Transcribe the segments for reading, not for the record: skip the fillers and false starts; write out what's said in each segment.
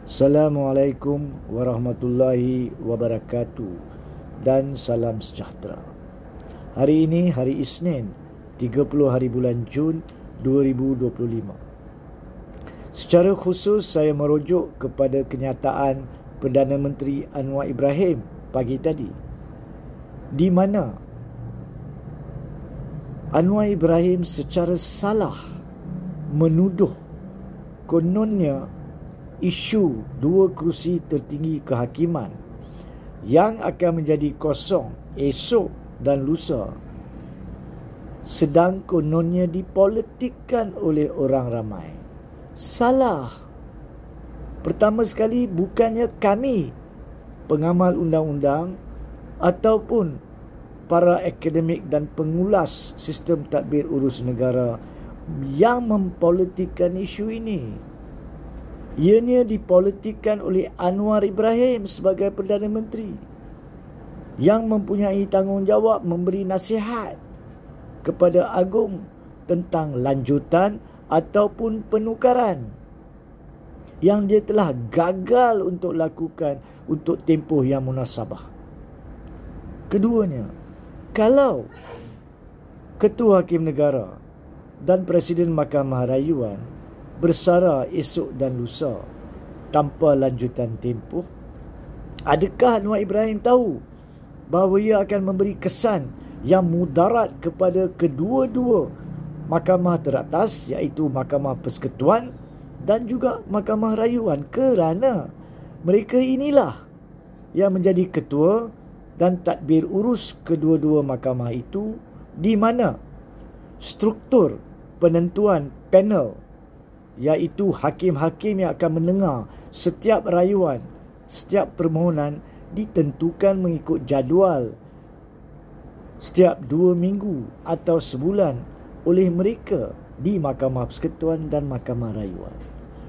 Assalamualaikum warahmatullahi wabarakatuh dan salam sejahtera. Hari ini hari Isnin, 30 hari bulan Jun 2025. Secara khusus saya merujuk kepada kenyataan Perdana Menteri Anwar Ibrahim pagi tadi, di mana Anwar Ibrahim secara salah menuduh kononnya isu 2 kerusi tertinggi kehakiman yang akan menjadi kosong esok dan lusa sedang kononnya dipolitikkan oleh orang ramai. Salah. Pertama sekali, bukannya kami pengamal undang-undang ataupun para akademik dan pengulas sistem tadbir urus negara yang mempolitikkan isu ini. Ianya dipolitikkan oleh Anwar Ibrahim sebagai Perdana Menteri yang mempunyai tanggungjawab memberi nasihat kepada Agong tentang lanjutan ataupun penukaran yang dia telah gagal untuk lakukan untuk tempoh yang munasabah. Keduanya, kalau Ketua Hakim Negara dan Presiden Mahkamah Rayuan bersara esok dan lusa tanpa lanjutan tempoh, adakah Anwar Ibrahim tahu bahawa ia akan memberi kesan yang mudarat kepada kedua-dua mahkamah teratas, iaitu Mahkamah Persekutuan dan juga Mahkamah Rayuan, kerana mereka inilah yang menjadi ketua dan tadbir urus kedua-dua mahkamah itu, di mana struktur penentuan panel, iaitu hakim-hakim yang akan mendengar setiap rayuan, setiap permohonan, ditentukan mengikut jadual setiap 2 minggu atau sebulan oleh mereka di Mahkamah Persekutuan dan Mahkamah Rayuan.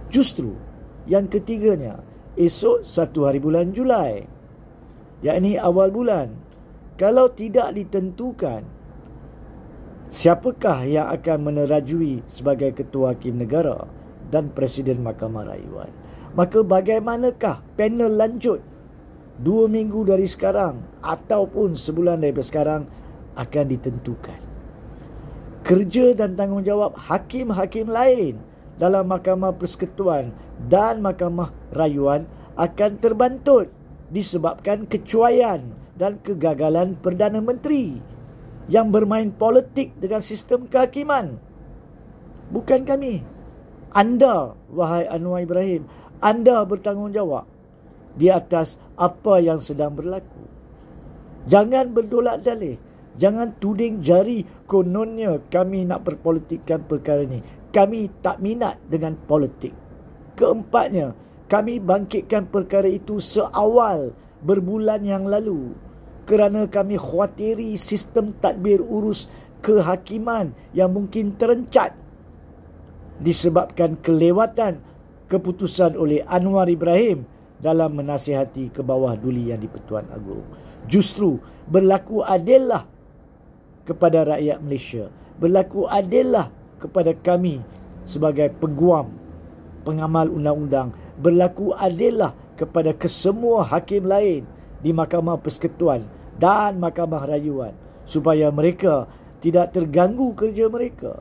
Justru yang ketiganya, esok 1 hari bulan Julai, yakni awal bulan, kalau tidak ditentukan siapakah yang akan menerajui sebagai Ketua Hakim Negara dan Presiden Mahkamah Rayuan, maka bagaimanakah panel lanjut 2 minggu dari sekarang ataupun sebulan daripada sekarang akan ditentukan. Kerja dan tanggungjawab hakim-hakim lain dalam Mahkamah Persekutuan dan Mahkamah Rayuan akan terbantut disebabkan kecuaian dan kegagalan Perdana Menteri yang bermain politik dengan sistem kehakiman. Bukan kami. Anda, wahai Anwar Ibrahim, anda bertanggungjawab di atas apa yang sedang berlaku. Jangan berdolak dalih. Jangan tuding jari kononnya kami nak berpolitikkan perkara ini. Kami tak minat dengan politik. Keempatnya, kami bangkitkan perkara itu seawal berbulan yang lalu kerana kami khawatiri sistem tadbir urus kehakiman yang mungkin terencat disebabkan kelewatan keputusan oleh Anwar Ibrahim dalam menasihati ke bawah duli yang di-Pertuan Agong. Justru berlaku adillah kepada rakyat Malaysia, berlaku adillah kepada kami sebagai peguam pengamal undang-undang, berlaku adillah kepada kesemua hakim lain di Mahkamah Persekutuan dan Mahkamah Rayuan, supaya mereka tidak terganggu kerja mereka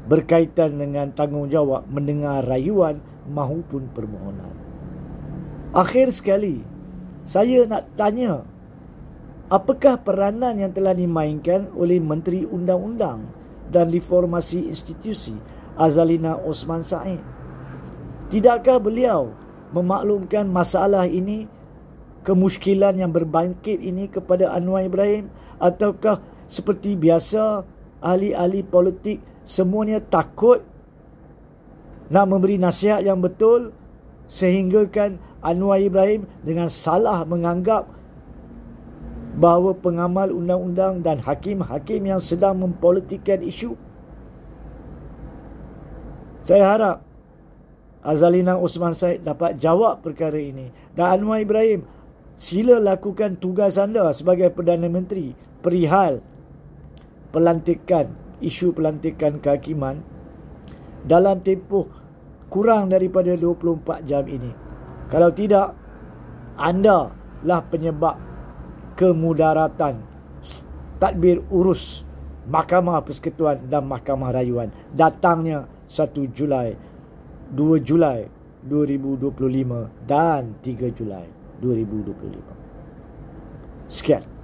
berkaitan dengan tanggungjawab mendengar rayuan maupun permohonan. Akhir sekali, saya nak tanya, apakah peranan yang telah dimainkan oleh Menteri Undang-Undang dan Reformasi Institusi Azalina Osman Said? Tidakkah beliau memaklumkan masalah ini, kemuskilan yang berbangkit ini kepada Anwar Ibrahim, ataukah seperti biasa ahli-ahli politik semuanya takut nak memberi nasihat yang betul, sehinggakan Anwar Ibrahim dengan salah menganggap bahawa pengamal undang-undang dan hakim-hakim yang sedang mempolitikkan isu? Saya harap Azalina Osman Said dapat jawab perkara ini. Dan Anwar Ibrahim, sila lakukan tugas anda sebagai Perdana Menteri perihal pelantikan, isu pelantikan kehakiman dalam tempoh kurang daripada 24 jam ini. Kalau tidak, anda lah penyebab kemudaratan tadbir urus Mahkamah Persekutuan dan Mahkamah Rayuan datangnya 1 Julai, 2 Julai 2025 dan 3 Julai 2025. Sekian.